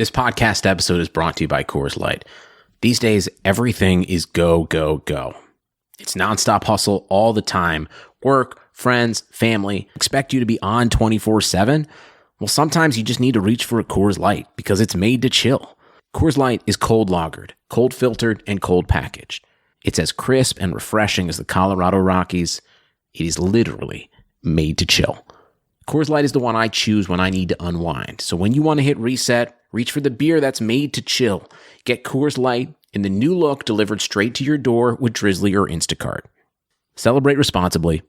This podcast episode is brought to you by Coors Light. These days, everything is go, go, go. It's nonstop hustle all the time. Work, friends, family expect you to be on 24/7. Well, sometimes you just need to reach for a Coors Light because it's made to chill. Coors Light is cold lagered, cold filtered, and cold packaged. It's as crisp and refreshing as the Colorado Rockies. It is literally made to chill. Coors Light is the one I choose when I need to unwind. So when you want to hit reset, reach for the beer that's made to chill. Get Coors Light in the new look delivered straight to your door with Drizzly or Instacart. Celebrate responsibly.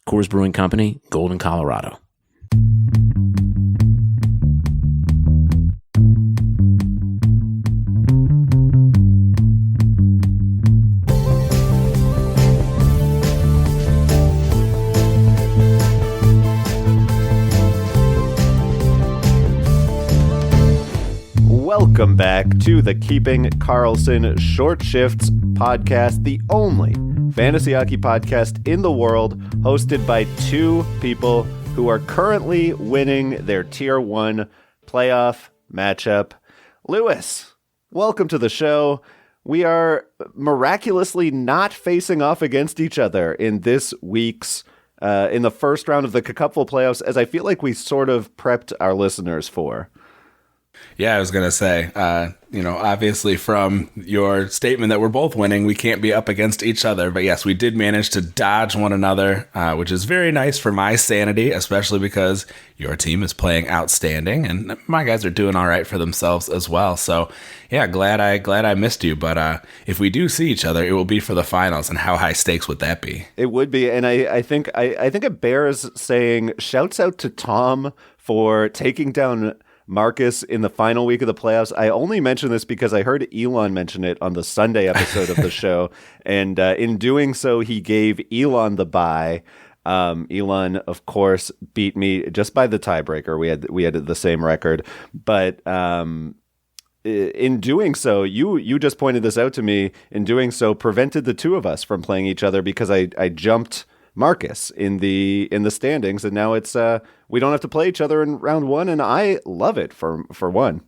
Coors Brewing Company, Golden, Colorado. Welcome back to the Keeping Karlsson Short Shifts podcast, the only fantasy hockey podcast in the world, hosted by two people who are currently winning their Tier 1 playoff matchup. Lewis, welcome to the show. We are miraculously not facing off against each other in this week's, in the first round of the Cupful playoffs, as I feel like we sort of prepped our listeners for. Yeah, I was going to say, obviously from your statement that we're both winning, we can't be up against each other. But yes, we did manage to dodge one another, which is very nice for my sanity, especially because your team is playing outstanding and my guys are doing all right for themselves as well. So yeah, glad I missed you. But if we do see each other, it will be for the finals. And how high stakes would that be? It would be. And I think it bears saying shouts out to Tom for taking down Marcus in the final week of the playoffs. I only mention this because I heard Elon mention it on the Sunday episode of the show. And in doing so, he gave Elon the bye. Elon, of course, beat me just by the tiebreaker. We had the same record. But in doing so, you just pointed this out to me. In doing so, prevented the two of us from playing each other because I jumped Marcus in the standings, and now it's we don't have to play each other in round one, and I love it for one.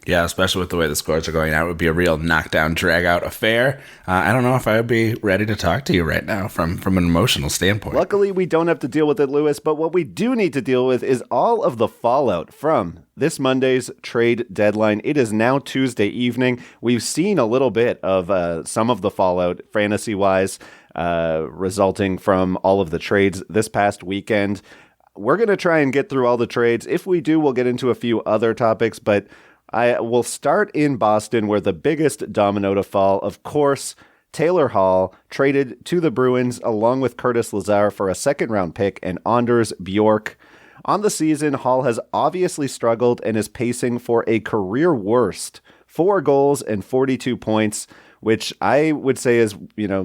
Yeah, especially with the way the scores are going out, it would be a real knockdown, drag-out affair. I don't know if I would be ready to talk to you right now from an emotional standpoint. Luckily, we don't have to deal with it, Lewis, but what we do need to deal with is all of the fallout from this Monday's trade deadline. It is now Tuesday evening. We've seen a little bit of some of the fallout, fantasy-wise, resulting from all of the trades this past weekend. We're going to try and get through all the trades. If we do, we'll get into a few other topics, but I will start in Boston, where the biggest domino to fall, of course, Taylor Hall traded to the Bruins along with Curtis Lazar for a second-round pick and Anders Bjork. On the season, Hall has obviously struggled and is pacing for a career worst 4 goals and 42 points, which I would say is,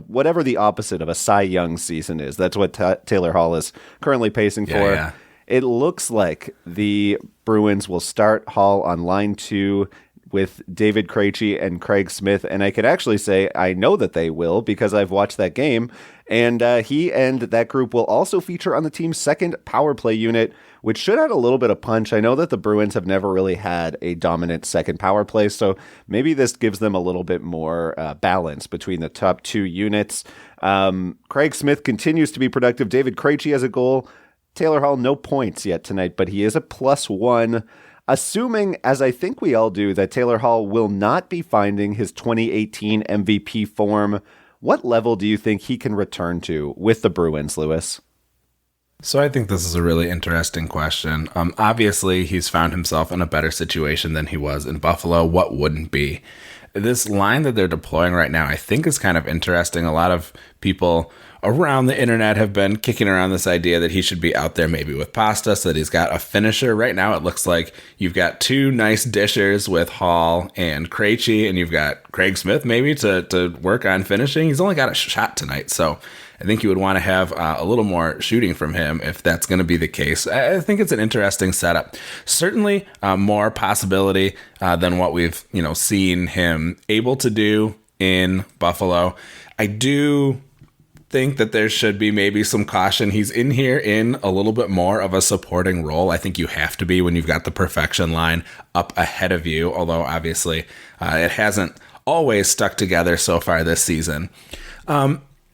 whatever the opposite of a Cy Young season is. That's what Taylor Hall is currently pacing for. Yeah. It looks like the Bruins will start Hall on line 2 with David Krejci and Craig Smith. And I could actually say I know that they will because I've watched that game. And he and that group will also feature on the team's second power play unit, which should add a little bit of punch. I know that the Bruins have never really had a dominant second power play, so maybe this gives them a little bit more balance between the top 2 units. Craig Smith continues to be productive. David Krejci has a goal. Taylor Hall, no points yet tonight, but he is a +1. Assuming, as I think we all do, that Taylor Hall will not be finding his 2018 MVP form, what level do you think he can return to with the Bruins, Lewis? So I think this is a really interesting question. Obviously, he's found himself in a better situation than he was in Buffalo. What wouldn't be? This line that they're deploying right now, I think, is kind of interesting. A lot of people around the internet have been kicking around this idea that he should be out there maybe with Pasta, so that he's got a finisher. Right now, it looks like you've got 2 nice dishers with Hall and Krejci, and you've got Craig Smith maybe to work on finishing. He's only got a shot tonight, so I think you would want to have a little more shooting from him if that's going to be the case. I think it's an interesting setup. Certainly more possibility than what we've seen him able to do in Buffalo. I do think that there should be maybe some caution. He's in here in a little bit more of a supporting role. I think you have to be when you've got the perfection line up ahead of you, although obviously it hasn't always stuck together so far this season.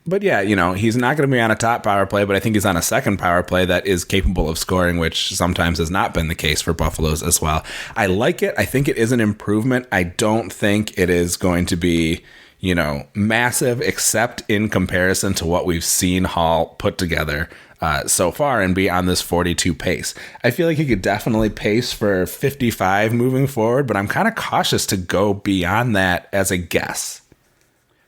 But yeah, he's not going to be on a top power play, but I think he's on a second power play that is capable of scoring, which sometimes has not been the case for Buffalo's as well. I like it. I think it is an improvement. I don't think it is going to be massive, except in comparison to what we've seen Hall put together so far and be on this 42 pace. I feel like he could definitely pace for 55 moving forward, but I'm kind of cautious to go beyond that as a guess.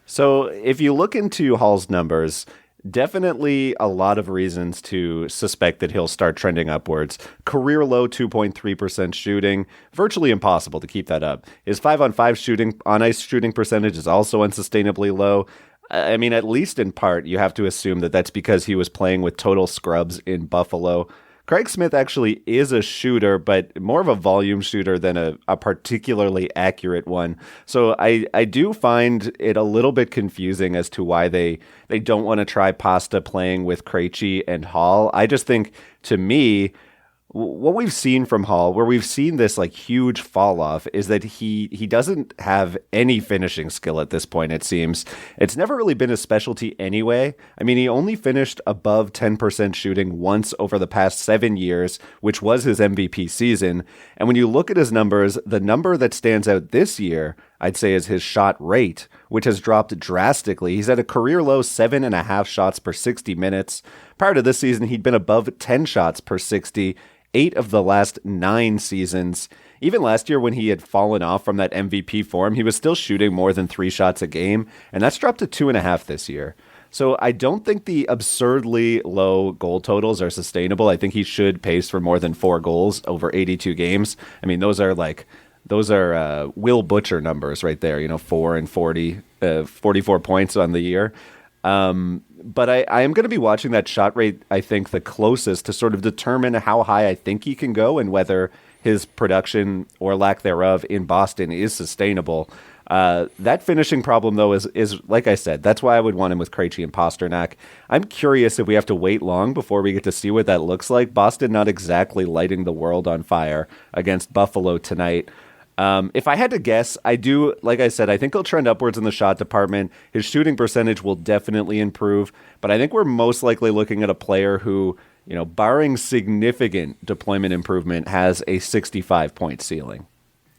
So if you look into Hall's numbers, definitely a lot of reasons to suspect that he'll start trending upwards. Career low 2.3% shooting, virtually impossible to keep that up. His 5-on-5 on ice shooting percentage is also unsustainably low. I mean, at least in part, you have to assume that that's because he was playing with total scrubs in Buffalo. Craig Smith actually is a shooter, but more of a volume shooter than a particularly accurate one. So I do find it a little bit confusing as to why they don't want to try Pasta playing with Krejci and Hall. I just think, to me, what we've seen from Hall, where we've seen this like huge fall off, is that he doesn't have any finishing skill at this point, it seems. It's never really been a specialty anyway. I mean, he only finished above 10% shooting once over the past 7 years, which was his MVP season. And when you look at his numbers, the number that stands out this year, I'd say, is his shot rate, which has dropped drastically. He's at a career low 7.5 shots per 60 minutes. Prior to this season, he'd been above 10 shots per 60, 8 of the last 9 seasons. Even last year when he had fallen off from that MVP form, he was still shooting more than 3 shots a game, and that's dropped to 2.5 this year. So I don't think the absurdly low goal totals are sustainable. I think he should pace for more than 4 goals over 82 games. I mean, those are Will Butcher numbers right there, 4 and 40, 44 points on the year. But I am going to be watching that shot rate, I think, the closest to sort of determine how high I think he can go and whether his production or lack thereof in Boston is sustainable. That finishing problem, though, is like I said, that's why I would want him with Krejci and Pasternak. I'm curious if we have to wait long before we get to see what that looks like. Boston not exactly lighting the world on fire against Buffalo tonight. If I had to guess, like I said, I think he'll trend upwards in the shot department. His shooting percentage will definitely improve, but I think we're most likely looking at a player who, barring significant deployment improvement, has a 65-point ceiling.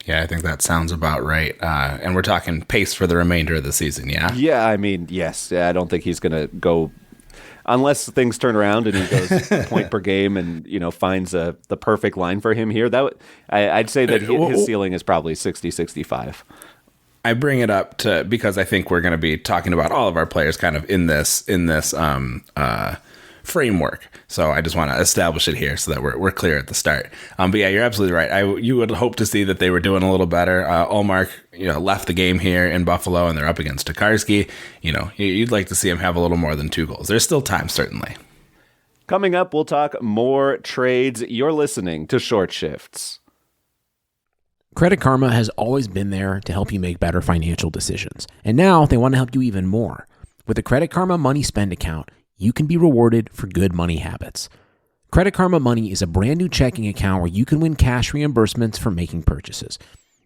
Yeah, I think that sounds about right. And we're talking pace for the remainder of the season, yeah? Yeah, I mean, yes. I don't think he's going to go, unless things turn around and he goes point per game and, finds the perfect line for him here. I'd say that his ceiling is probably 60, 65. I bring it up because I think we're going to be talking about all of our players kind of in this framework. So I just want to establish it here so that we're clear at the start. But yeah, you're absolutely right. You would hope to see that they were doing a little better. Ullmark, left the game here in Buffalo, and they're up against Tokarski. You'd like to see him have a little more than 2 goals. There's still time, certainly. Coming up, we'll talk more trades. You're listening to Short Shifts. Credit Karma has always been there to help you make better financial decisions. And now they want to help you even more. With the Credit Karma Money Spend account, you can be rewarded for good money habits. Credit Karma Money is a brand new checking account where you can win cash reimbursements for making purchases.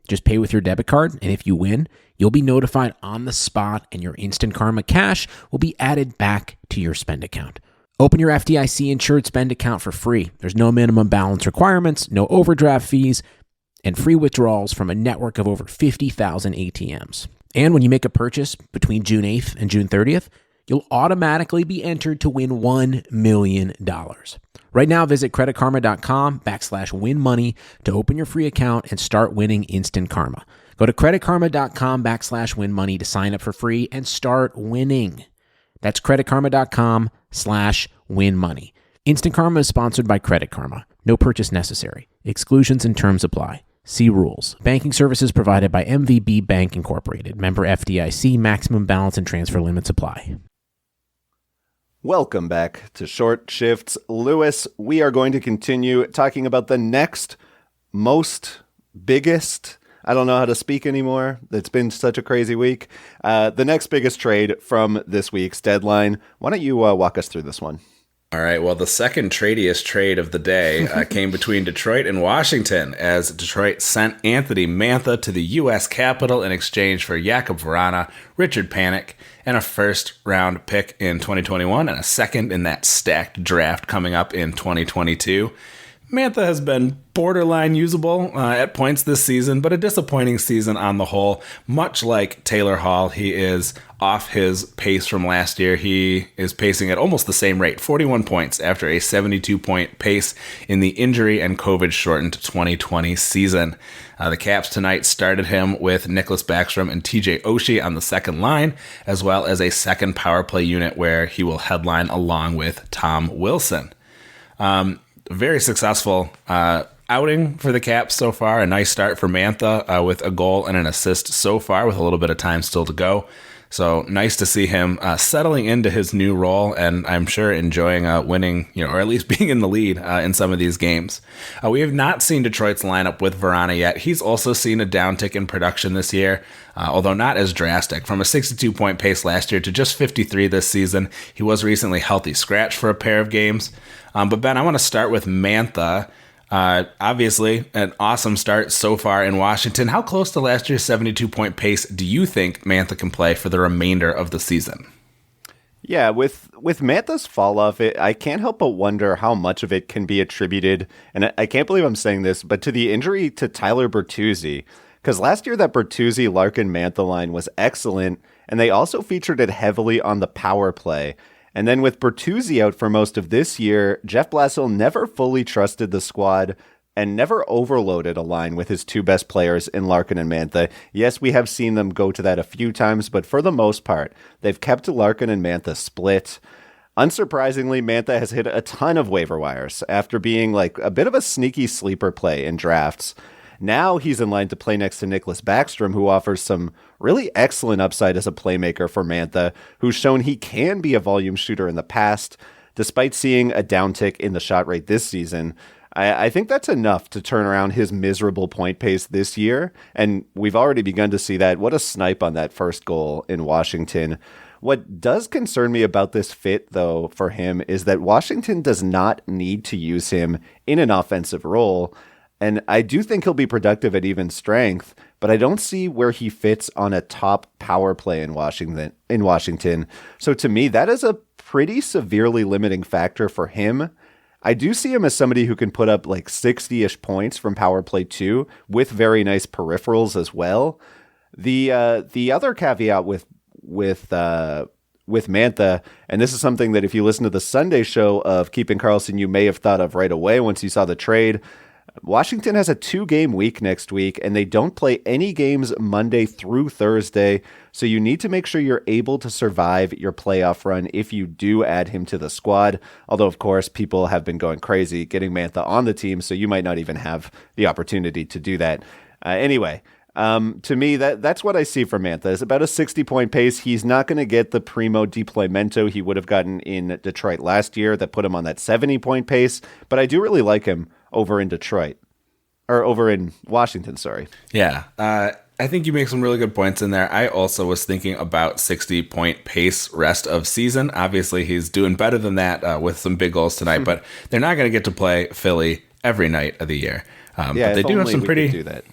Just pay with your debit card, and if you win, you'll be notified on the spot, and your Instant Karma cash will be added back to your spend account. Open your FDIC insured spend account for free. There's no minimum balance requirements, no overdraft fees, and free withdrawals from a network of over 50,000 ATMs. And when you make a purchase between June 8th and June 30th, you'll automatically be entered to win $1 million. Right now, visit creditkarma.com/winmoney to open your free account and start winning instant karma. Go to creditkarma.com/winmoney to sign up for free and start winning. That's creditkarma.com/winmoney. Instant Karma is sponsored by Credit Karma. No purchase necessary. Exclusions and terms apply. See rules. Banking services provided by MVB Bank Incorporated. Member FDIC. Maximum balance and transfer limits apply. Welcome back to Short Shifts. Lewis, we are going to continue talking about the next biggest I don't know how to speak anymore. It's been such a crazy week. The next biggest trade from this week's deadline. Why don't you walk us through this one? All right, well, the second tradiest trade of the day came between Detroit and Washington, as Detroit sent Anthony Mantha to the U.S. Capitol in exchange for Jakub Vrana, Richard Panik, and a first-round pick in 2021 and a second in that stacked draft coming up in 2022. Mantha has been borderline usable at points this season, but a disappointing season on the whole. Much like Taylor Hall, he is off his pace from last year. He is pacing at almost the same rate, 41 points after a 72-point pace in the injury and COVID-shortened 2020 season. The Caps tonight started him with Nicholas Backstrom and TJ Oshie on the second line, as well as a second power play unit where he will headline along with Tom Wilson. Very successful outing for the Caps so far. A nice start for Mantha with a goal and an assist so far with a little bit of time still to go. So nice to see him settling into his new role, and I'm sure enjoying winning, or at least being in the lead in some of these games. We have not seen Detroit's lineup with Vrana yet. He's also seen a downtick in production this year, although not as drastic. From a 62-point pace last year to just 53 this season. He was recently healthy scratch for a pair of games. But Ben, I want to start with Mantha. Obviously, an awesome start so far in Washington. How close to last year's 72-point pace do you think Mantha can play for the remainder of the season? Yeah, with Mantha's fall off, I can't help but wonder how much of it can be attributed, and I can't believe I'm saying this, but to the injury to Tyler Bertuzzi. Because last year that Bertuzzi, Larkin, Mantha line was excellent, and they also featured it heavily on the power play. And then with Bertuzzi out for most of this year, Jeff Blashill never fully trusted the squad and never overloaded a line with his two best players in Larkin and Mantha. Yes, we have seen them go to that a few times, but for the most part, they've kept Larkin and Mantha split. Unsurprisingly, Mantha has hit a ton of waiver wires after being like a bit of a sneaky sleeper play in drafts. Now he's in line to play next to Nicholas Backstrom, who offers some really excellent upside as a playmaker for Mantha, who's shown he can be a volume shooter in the past, despite seeing a downtick in the shot rate this season. I think that's enough to turn around his miserable point pace this year, and we've already begun to see that. What a snipe on that first goal in Washington. What does concern me about this fit, though, for him is that Washington does not need to use him in an offensive role. And I do think he'll be productive at even strength, but I don't see where he fits on a top power play in Washington. So to me, that is a pretty severely limiting factor for him. I do see him as somebody who can put up like 60-ish points from power play 2 with very nice peripherals as well. The other caveat with Mantha, and this is something that if you listen to the Sunday show of Keeping Karlsson, you may have thought of right away once you saw the trade. Washington has a 2-game week next week, and they don't play any games Monday through Thursday, so you need to make sure you're able to survive your playoff run if you do add him to the squad. Although, of course, people have been going crazy getting Mantha on the team, so you might not even have the opportunity to do that. Anyway, to me, that's what I see from Mantha. It's about a 60-point pace. He's not going to get the primo deploymento he would have gotten in Detroit last year that put him on that 70-point pace, but I do really like him over in Detroit, or over in Washington, sorry. Yeah, I think you make some really good points in there. I also was thinking about 60-point pace rest of season. Obviously, he's doing better than that with some big goals tonight, but they're not going to get to play Philly every night of the year. Yeah, but they do have some pretty. Do that.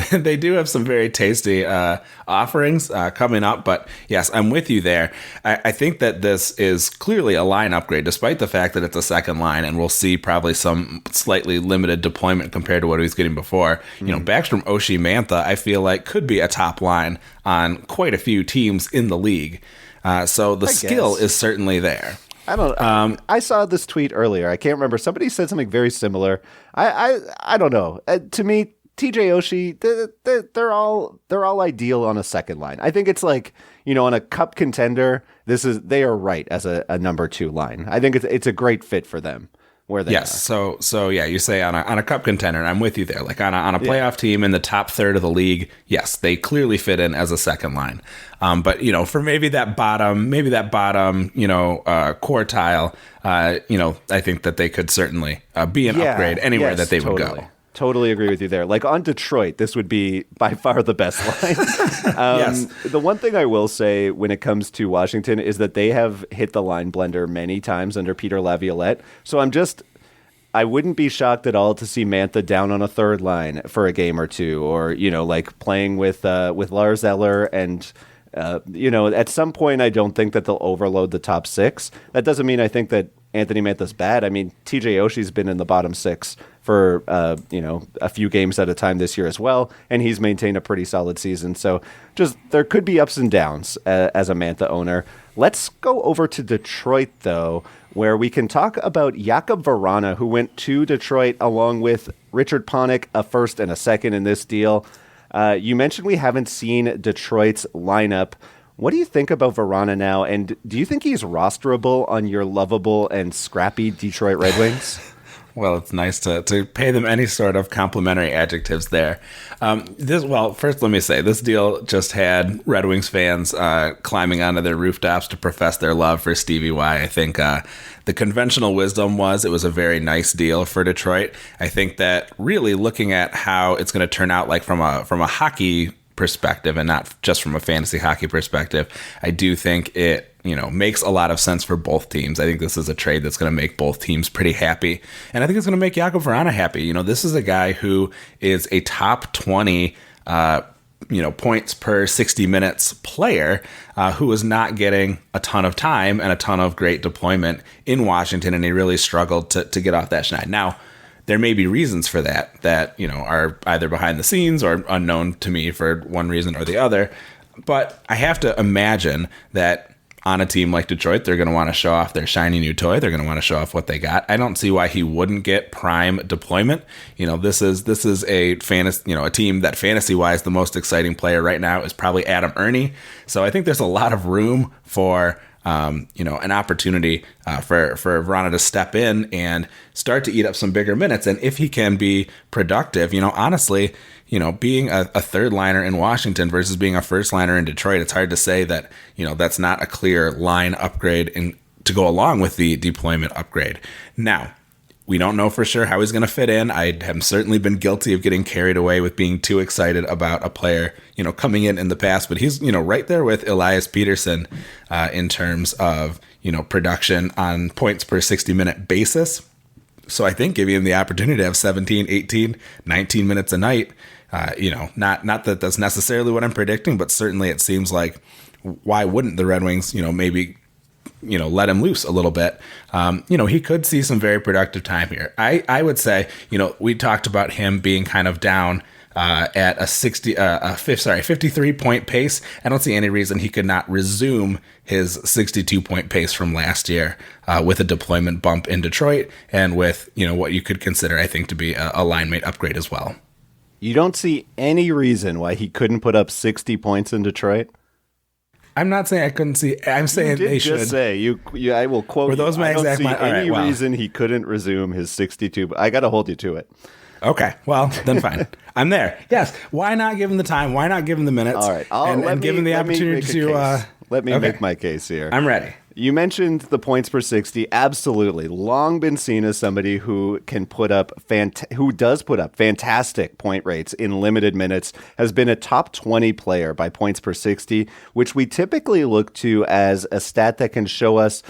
They do have some very tasty offerings coming up, but yes, I'm with you there. I think that this is clearly a line upgrade, despite the fact that it's a second line, and we'll see probably some slightly limited deployment compared to what he was getting before. Backstrom, Oshie, Mantha, I feel like could be a top line on quite a few teams in the league. So the skill is certainly there. I don't. I saw this tweet earlier. I can't remember. Somebody said something very similar. I don't know. To me, TJ Oshie, they're all ideal on a second line. I think it's like, on a cup contender, they are right as a number 2 line. I think it's a great fit for them where they are. So yeah, you say on a cup contender, and I'm with you there. Like on a playoff team in the top third of the league, yes, they clearly fit in as a second line. But for maybe that bottom, quartile, I think that they could certainly be an upgrade anywhere that they would go. Totally agree with you there. Like on Detroit, this would be by far the best line. Yes. The one thing I will say when it comes to Washington is that they have hit the line blender many times under Peter Laviolette. So I wouldn't be shocked at all to see Mantha down on a third line for a game or two, or, like playing with Lars Eller and, at some point I don't think that they'll overload the top six. That doesn't mean I think that Anthony Mantha's bad. I mean, TJ Oshie's been in the bottom six for, a few games at a time this year as well, and he's maintained a pretty solid season. So just there could be ups and downs as a Mantha owner. Let's go over to Detroit, though, where we can talk about Jakub Vrana, who went to Detroit along with Richard Panik, a first and a second in this deal. You mentioned we haven't seen Detroit's lineup. What do you think about Vrana now, and do you think he's rosterable on your lovable and scrappy Detroit Red Wings? Well, it's nice to pay them any sort of complimentary adjectives there. First, let me say, this deal just had Red Wings fans climbing onto their rooftops to profess their love for Stevie Y. I think the conventional wisdom was it was a very nice deal for Detroit. I think that really looking at how it's going to turn out, like from a hockey perspective and not just from a fantasy hockey perspective, I do think it makes a lot of sense for both teams. I think this is a trade that's going to make both teams pretty happy, and I think it's going to make Jakub Vrana happy. This is a guy who is a top 20 points per 60 minutes player who is not getting a ton of time and a ton of great deployment in Washington, and he really struggled to get off that schneid. Now, there may be reasons for that are either behind the scenes or unknown to me for one reason or the other. But I have to imagine that on a team like Detroit, they're going to want to show off their shiny new toy. They're going to want to show off what they got. I don't see why he wouldn't get prime deployment. This is a fantasy, a team that fantasy wise, the most exciting player right now is probably Adam Ernie. So I think there's a lot of room for an opportunity for Vrana to step in and start to eat up some bigger minutes. And if he can be productive, honestly, being a third liner in Washington versus being a first liner in Detroit, it's hard to say that, that's not a clear line upgrade to go along with the deployment upgrade. Now, we don't know for sure how he's going to fit in. I have certainly been guilty of getting carried away with being too excited about a player, coming in the past, but he's, right there with Elias Peterson in terms of, production on points per 60-minute basis. So I think giving him the opportunity to have 17, 18, 19 minutes a night, not that that's necessarily what I'm predicting, but certainly it seems like why wouldn't the Red Wings, maybe let him loose a little bit. He could see some very productive time here. I would say, we talked about him being kind of down at a 53 point pace. I don't see any reason he could not resume his 62 point pace from last year with a deployment bump in Detroit and with, what you could consider, I think, to be a line mate upgrade as well. You don't see any reason why he couldn't put up 60 points in Detroit? I'm not saying I couldn't see. I'm saying they should. Just say you. I will quote. Were those my exact? I don't see any reason he couldn't resume his 62. But I got to hold you to it. Okay. Well, then fine. I'm there. Yes. Why not give him the time? Why not give him the minutes? All right. And give him the opportunity to. Let me make my case here. I'm ready. You mentioned the points per 60. Absolutely. Long been seen as somebody who can who does put up fantastic point rates in limited minutes, has been a top 20 player by points per 60, which we typically look to as a stat that can show us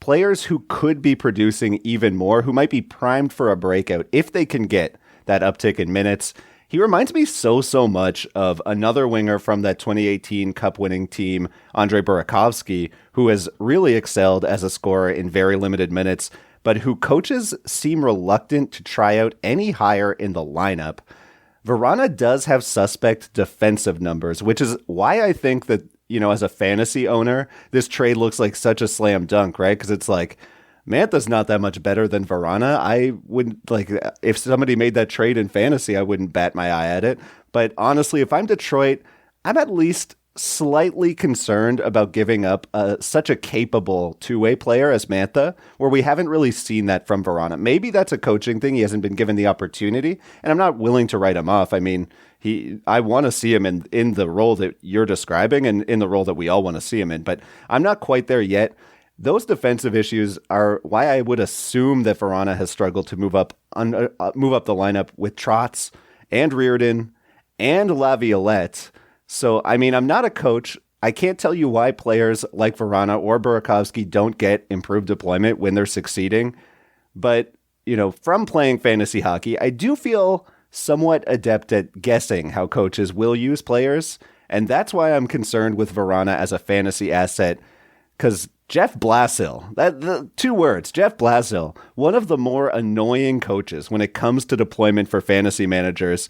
players who could be producing even more, who might be primed for a breakout if they can get that uptick in minutes. He reminds me so much of another winger from that 2018 Cup-winning team, Andrei Burakovsky, who has really excelled as a scorer in very limited minutes, but who coaches seem reluctant to try out any higher in the lineup. Vrana does have suspect defensive numbers, which is why I think that, as a fantasy owner, this trade looks like such a slam dunk, right? Because it's like, Mantha's not that much better than Vrana. I wouldn't, if somebody made that trade in fantasy, I wouldn't bat my eye at it. But honestly, if I'm Detroit, I'm at least slightly concerned about giving up such a capable two-way player as Mantha, where we haven't really seen that from Vrana. Maybe that's a coaching thing. He hasn't been given the opportunity, and I'm not willing to write him off. I mean, I want to see him in the role that you're describing and in the role that we all want to see him in, but I'm not quite there yet. those defensive issues are why I would assume that Vrana has struggled to move up the lineup with Trotz and Reardon and Laviolette. So, I mean, I'm not a coach. I can't tell you why players like Vrana or Burakovsky don't get improved deployment when they're succeeding. But, from playing fantasy hockey, I do feel somewhat adept at guessing how coaches will use players. And that's why I'm concerned with Vrana as a fantasy asset. Because Jeff Blashill, the 2 words, Jeff Blashill, one of the more annoying coaches when it comes to deployment for fantasy managers.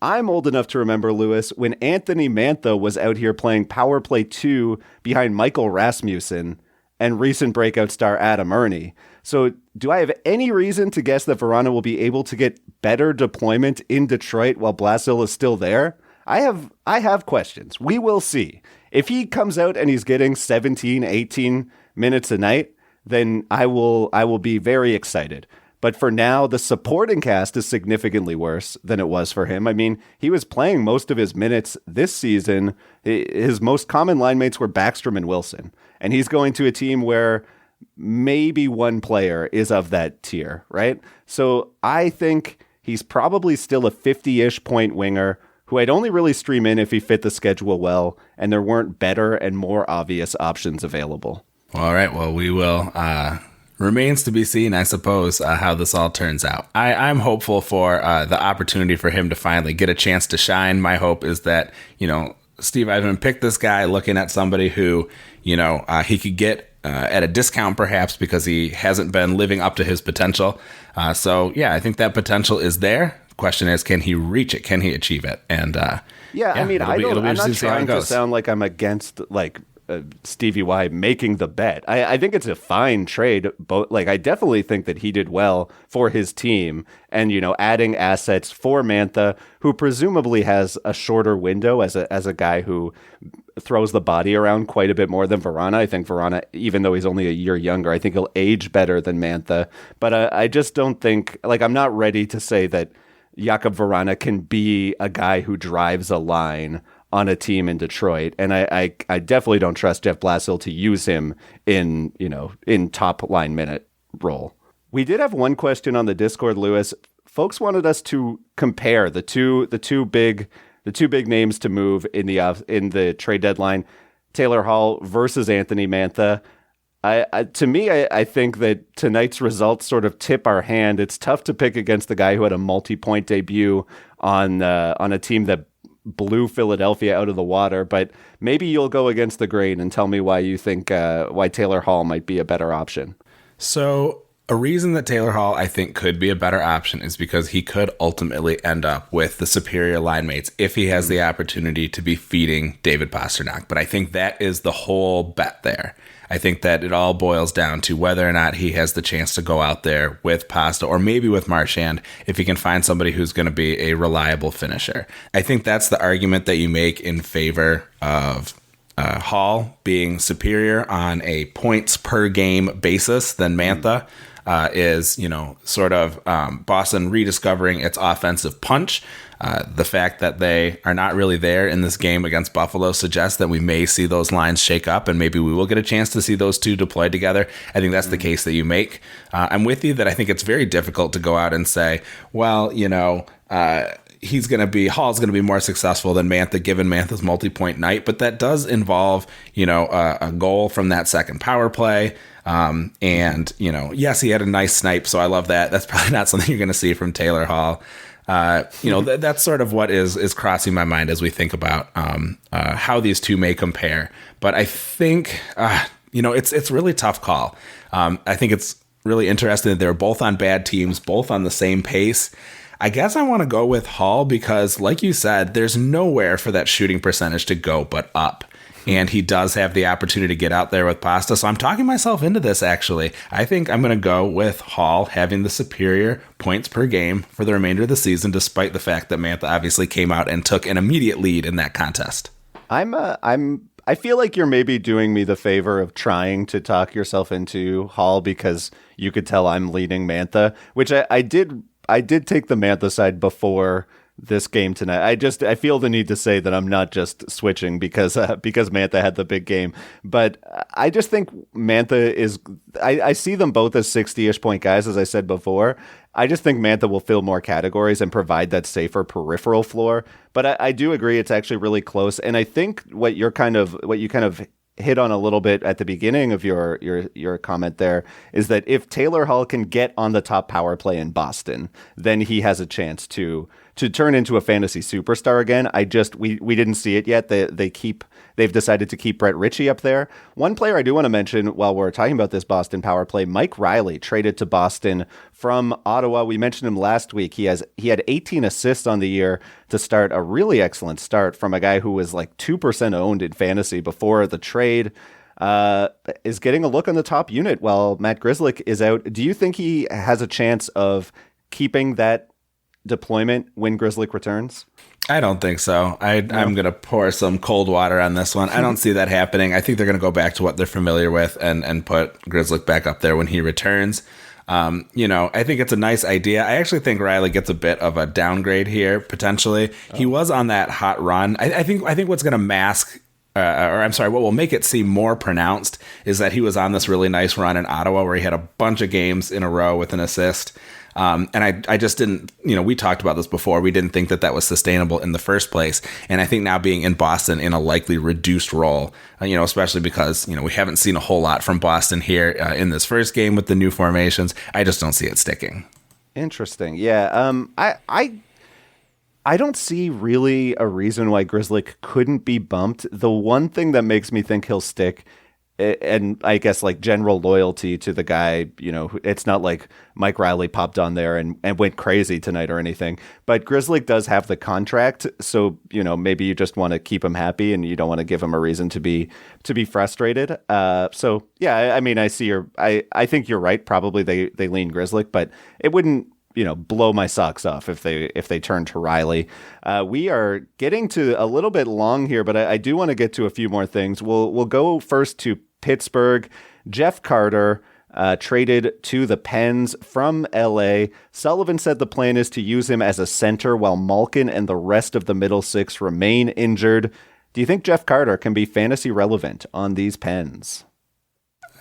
I'm old enough to remember, Lewis, when Anthony Mantha was out here playing Power Play 2 behind Michael Rasmussen and recent breakout star Adam Ernie. So do I have any reason to guess that Vrana will be able to get better deployment in Detroit while Blashill is still there? I have questions. We will see. If he comes out and he's getting 17, 18 minutes a night, then I will be very excited. But for now, the supporting cast is significantly worse than it was for him. I mean, he was playing most of his minutes this season. His most common line mates were Backstrom and Wilson. And he's going to a team where maybe one player is of that tier, right? So I think he's probably still a 50-ish point winger who I'd only really stream in if he fit the schedule well and there weren't better and more obvious options available. All right, well, we will... Remains to be seen, I suppose, how this all turns out. I'm hopeful for the opportunity for him to finally get a chance to shine. My hope is that, Steve Eisman picked this guy looking at somebody who, he could get at a discount perhaps because he hasn't been living up to his potential. So, I think that potential is there. The question is, can he reach it? Can he achieve it? And I mean, I'm not trying to sound like I'm against Stevie Y making the bet. I think it's a fine trade. I definitely think that he did well for his team and, adding assets for Mantha, who presumably has a shorter window as a guy who throws the body around quite a bit more than Vrana. I think Vrana, even though he's only a year younger, I think he'll age better than Mantha. But I just don't think, I'm not ready to say that Jakub Vrana can be a guy who drives a line on a team in Detroit. And I definitely don't trust Jeff Blashill to use him in top line minute role. We did have one question on the Discord, Lewis. Folks wanted us to compare the two big names to move in the trade deadline, Taylor Hall versus Anthony Mantha. To me, I think that tonight's results sort of tip our hand. It's tough to pick against the guy who had a multi-point debut on a team that blew Philadelphia out of the water, but maybe you'll go against the grain and tell me why you think why Taylor Hall might be a better option. So a reason that Taylor Hall, I think, could be a better option is because he could ultimately end up with the superior line mates if he has the opportunity to be feeding David Pastrnak. But I think that is the whole bet there. I think that it all boils down to whether or not he has the chance to go out there with Pasta or maybe with Marchand if he can find somebody who's going to be a reliable finisher. I think that's the argument that you make in favor of Hall being superior on a points per game basis than Mantha. Is, sort of Boston rediscovering its offensive punch. The fact that they are not really there in this game against Buffalo suggests that we may see those lines shake up and maybe we will get a chance to see those two deployed together. I think that's the case that you make. I'm with you that I think it's very difficult to go out and say, well, Hall's going to be more successful than Mantha given Mantha's multi-point night, but that does involve, a goal from that second power play. Yes, he had a nice snipe, so I love that. That's probably not something you're going to see from Taylor Hall. That's sort of what is crossing my mind as we think about how these two may compare. But I think, it's really tough call. I think it's really interesting that they're both on bad teams, both on the same pace. I guess I want to go with Hall because, like you said, there's nowhere for that shooting percentage to go but up. And he does have the opportunity to get out there with Pasta. So I'm talking myself into this, actually. I think I'm going to go with Hall having the superior points per game for the remainder of the season, despite the fact that Mantha obviously came out and took an immediate lead in that contest. I feel like you're maybe doing me the favor of trying to talk yourself into Hall because you could tell I'm leading Mantha, which I did take the Mantha side before this game tonight. I feel the need to say that I'm not just switching because Mantha had the big game, but I just think Mantha is. I see them both as 60-ish point guys, as I said before. I just think Mantha will fill more categories and provide that safer peripheral floor. But I do agree it's actually really close, and I think what you kind of hit on a little bit at the beginning of your comment there is that if Taylor Hall can get on the top power play in Boston, then he has a chance to turn into a fantasy superstar again. We didn't see it yet. They've decided to keep Brett Ritchie up there. One player I do want to mention while we're talking about this Boston power play, Mike Riley, traded to Boston from Ottawa. We mentioned him last week. He had 18 assists on the year to start a really excellent start from a guy who was like 2% owned in fantasy before the trade. Is getting a look on the top unit while Matt Grzelcyk is out. Do you think he has a chance of keeping that deployment when Grzelcyk returns? I don't think so. I'm going to pour some cold water on this one. I don't see that happening. I think they're going to go back to what they're familiar with and put Grzelcyk back up there when he returns. I think it's a nice idea. I actually think Riley gets a bit of a downgrade here, potentially. Oh. He was on that hot run. I think what's going to mask what will make it seem more pronounced is that he was on this really nice run in Ottawa where he had a bunch of games in a row with an assist. And I just didn't, we talked about this before. We didn't think that was sustainable in the first place. And I think now being in Boston in a likely reduced role, especially because, we haven't seen a whole lot from Boston here in this first game with the new formations. I just don't see it sticking. Interesting. Yeah. I don't see really a reason why Grzelcyk couldn't be bumped. The one thing that makes me think he'll stick, and I guess like general loyalty to the guy, it's not like Mike Riley popped on there and went crazy tonight or anything, but Grzelcyk does have the contract. So, maybe you just want to keep him happy and you don't want to give him a reason to be frustrated. So yeah, I mean, I think you're right. Probably they lean Grzelcyk, but it wouldn't, blow my socks off if they turn to Riley. We are getting to a little bit long here, but I do want to get to a few more things. We'll go first to Pittsburgh. Jeff Carter traded to the Pens from LA. Sullivan said the plan is to use him as a center while Malkin and the rest of the middle six remain injured. Do you think Jeff Carter can be fantasy relevant on these Pens?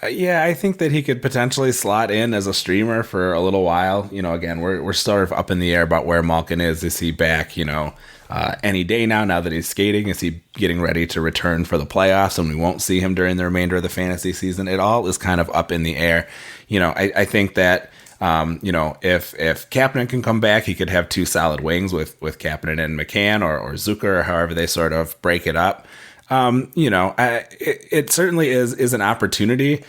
Yeah, I think that he could potentially slot in as a streamer for a little while. Again, we're sort of up in the air about where Malkin is. Is he back, any day now that he's skating? Is he getting ready to return for the playoffs and we won't see him during the remainder of the fantasy season? It all is kind of up in the air. I think that, if Kapanen can come back, he could have two solid wings with Kapanen and McCann or Zucker or however they sort of break it up. It certainly is an opportunity.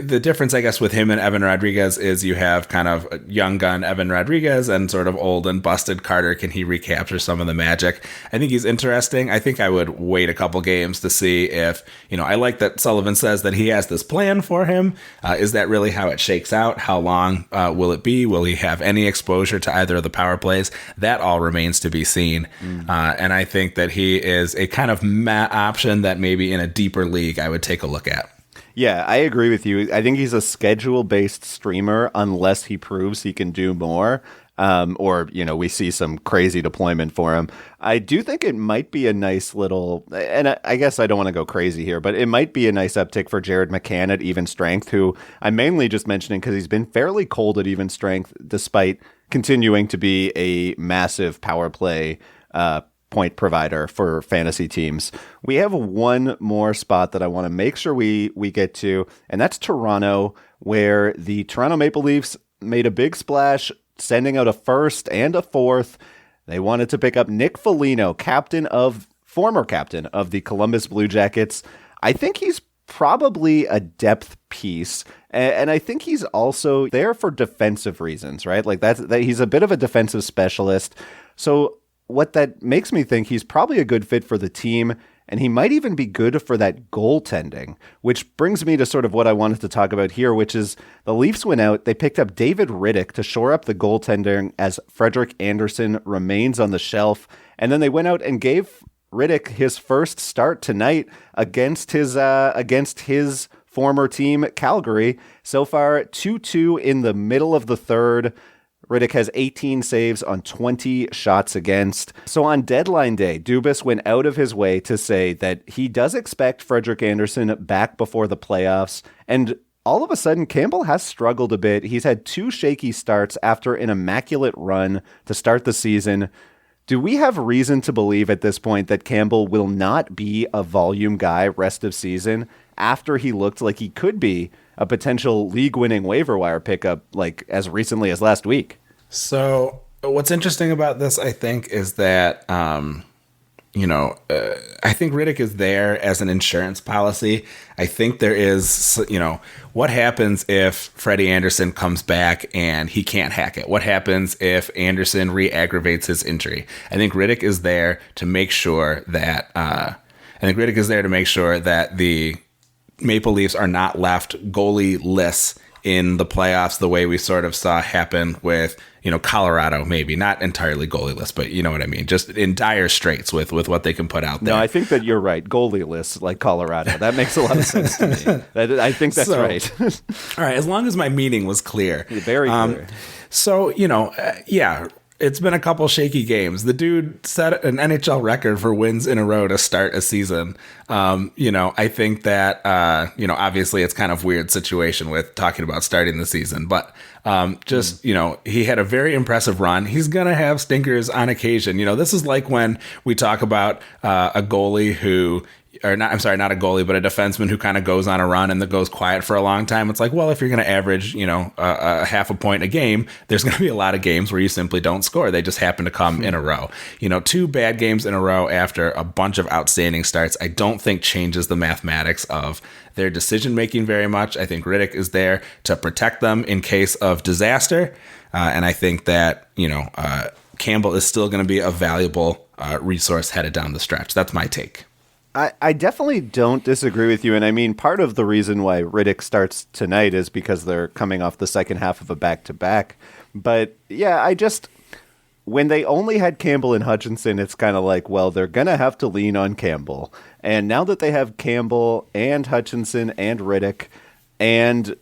The difference, I guess, with him and Evan Rodriguez is you have kind of a young gun Evan Rodriguez and sort of old and busted Carter. Can he recapture some of the magic? I think he's interesting. I think I would wait a couple games to see if, I like that Sullivan says that he has this plan for him. Is that really how it shakes out? How long will it be? Will he have any exposure to either of the power plays? That all remains to be seen. And I think that he is a kind of option that maybe in a deeper league I would take a look at. Yeah, I agree with you. I think he's a schedule-based streamer unless he proves he can do more. Or we see some crazy deployment for him. I do think it might be a nice little, and I guess I don't want to go crazy here, but it might be a nice uptick for Jared McCann at even strength, who I'm mainly just mentioning because he's been fairly cold at even strength, despite continuing to be a massive power play point provider for fantasy teams. We have one more spot that I want to make sure we get to, and that's Toronto, where the Toronto Maple Leafs made a big splash, sending out a first and a fourth. They wanted to pick up Nick Foligno, former captain of the Columbus Blue Jackets. I think he's probably a depth piece, and I think he's also there for defensive reasons, right? Like that he's a bit of a defensive specialist. So what that makes me think he's probably a good fit for the team, and he might even be good for that goaltending, which brings me to sort of what I wanted to talk about here, which is the Leafs went out, they picked up David Riddick to shore up the goaltending as Frederik Andersen remains on the shelf, and then they went out and gave Riddick his first start tonight against his former team, Calgary. So far, 2-2 in the middle of the third. Riddick has 18 saves on 20 shots against. So on deadline day, Dubas went out of his way to say that he does expect Frederik Andersen back before the playoffs. And all of a sudden, Campbell has struggled a bit. He's had 2 shaky starts after an immaculate run to start the season. Do we have reason to believe at this point that Campbell will not be a volume guy rest of season after he looked like he could be a potential league-winning waiver wire pickup like as recently as last week? So what's interesting about this, I think, is that, I think Riddick is there as an insurance policy. I think there is, what happens if Freddie Andersen comes back and he can't hack it? What happens if Andersen re-aggravates his injury? I think Riddick is there to make sure that, the Maple Leafs are not left goalie-less in the playoffs the way we sort of saw happen with, Colorado, maybe not entirely goalieless, but you know what I mean? Just in dire straits with what they can put out there. No, I think that you're right. Goalieless like Colorado. That makes a lot of sense to me. I think that's right. All right. As long as my meaning was clear. Very clear. It's been a couple shaky games. The dude set an NHL record for wins in a row to start a season. I think that, obviously it's kind of weird situation with talking about starting the season, but he had a very impressive run. He's going to have stinkers on occasion. This is like when we talk about a goalie who, not a goalie, but a defenseman who kind of goes on a run and that goes quiet for a long time. It's like, well, if you're going to average, a half a point a game, there's going to be a lot of games where you simply don't score. They just happen to come in a row. 2 bad games in a row after a bunch of outstanding starts, I don't think changes the mathematics of their decision making very much. I think Riddick is there to protect them in case of disaster. And I think that, Campbell is still going to be a valuable resource headed down the stretch. That's my take. I definitely don't disagree with you. And I mean, part of the reason why Riddick starts tonight is because they're coming off the second half of a back-to-back. But yeah, when they only had Campbell and Hutchinson, it's kind of like, well, they're going to have to lean on Campbell. And now that they have Campbell and Hutchinson and Riddick, and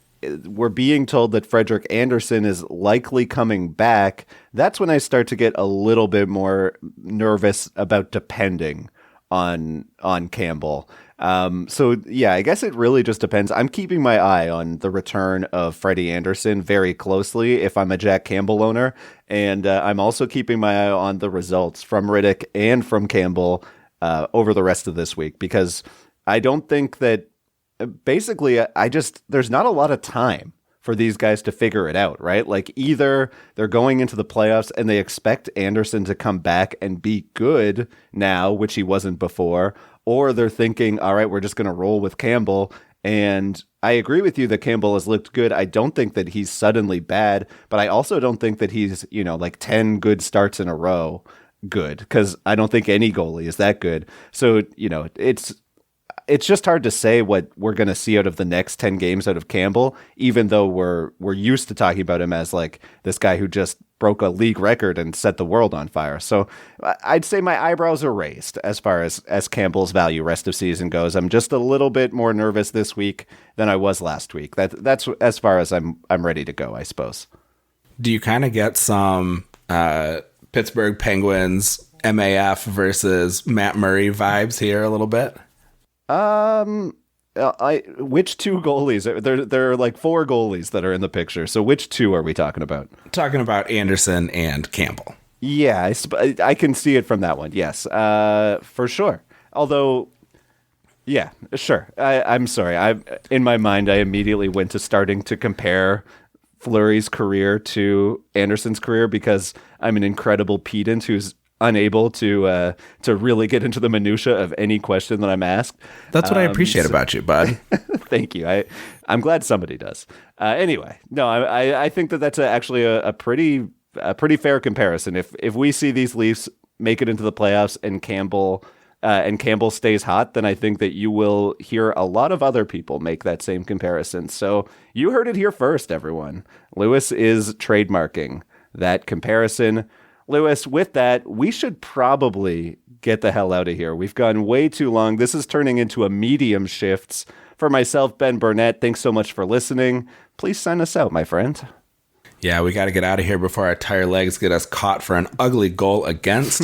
we're being told that Frederik Andersen is likely coming back, that's when I start to get a little bit more nervous about depending on Campbell. I guess it really just depends. I'm keeping my eye on the return of Freddie Andersen very closely if I'm a Jack Campbell owner. And I'm also keeping my eye on the results from Riddick and from Campbell over the rest of this week, because I don't think that there's not a lot of time for these guys to figure it out, right? Like either they're going into the playoffs and they expect Andersen to come back and be good now, which he wasn't before, or they're thinking, all right, we're just going to roll with Campbell. And I agree with you that Campbell has looked good. I don't think that he's suddenly bad, but I also don't think that he's, like 10 good starts in a row good, because I don't think any goalie is that good. So, it's just hard to say what we're going to see out of the next 10 games out of Campbell, even though we're used to talking about him as like this guy who just broke a league record and set the world on fire. So I'd say my eyebrows are raised as far as Campbell's value rest of season goes. I'm just a little bit more nervous this week than I was last week. That's as far as I'm ready to go, I suppose. Do you kind of get some Pittsburgh Penguins MAF versus Matt Murray vibes here a little bit? Which 2 goalies? There are like 4 goalies that are in the picture. So which 2 are we talking about? Talking about Andersen and Campbell. Yeah, I can see it from that one. Yes, for sure. Although, yeah, sure. I'm sorry. In my mind, I immediately went to starting to compare Fleury's career to Andersen's career because I'm an incredible pedant who's unable to really get into the minutia of any question that I'm asked. That's what I appreciate about you, bud. Thank you. I'm glad somebody does. Anyway, no, I think that's actually a pretty fair comparison. If we see these Leafs make it into the playoffs and Campbell stays hot, then I think that you will hear a lot of other people make that same comparison. So you heard it here first, everyone. Lewis is trademarking that comparison. Lewis, with that, we should probably get the hell out of here. We've gone way too long. This is turning into a medium shifts. For myself, Ben Burnett, thanks so much for listening. Please sign us out, my friend. Yeah, we got to get out of here before our tired legs get us caught for an ugly goal against.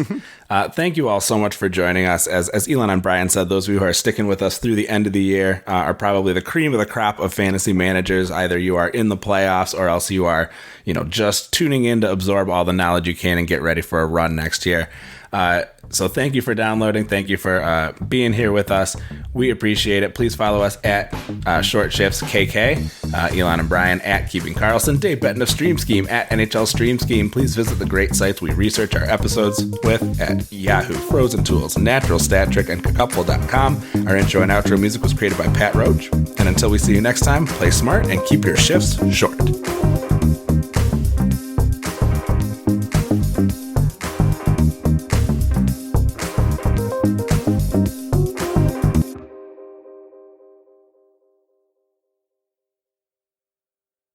Thank you all so much for joining us. As Elon and Brian said, those of you who are sticking with us through the end of the year are probably the cream of the crop of fantasy managers. Either you are in the playoffs or else you are, just tuning in to absorb all the knowledge you can and get ready for a run next year. So thank you for downloading. Thank you for being here with us. We appreciate it. Please follow us at Short Shifts KK, Elon and Brian at Keeping Carlson, Dave Benton of Stream Scheme at NHL Stream Scheme. Please visit the great sites we research our episodes with at Yahoo, Frozen Tools, Natural Stat Trick, and Couple.com. Our intro and outro music was created by Pat Roach. And until we see you next time, play smart and keep your shifts short.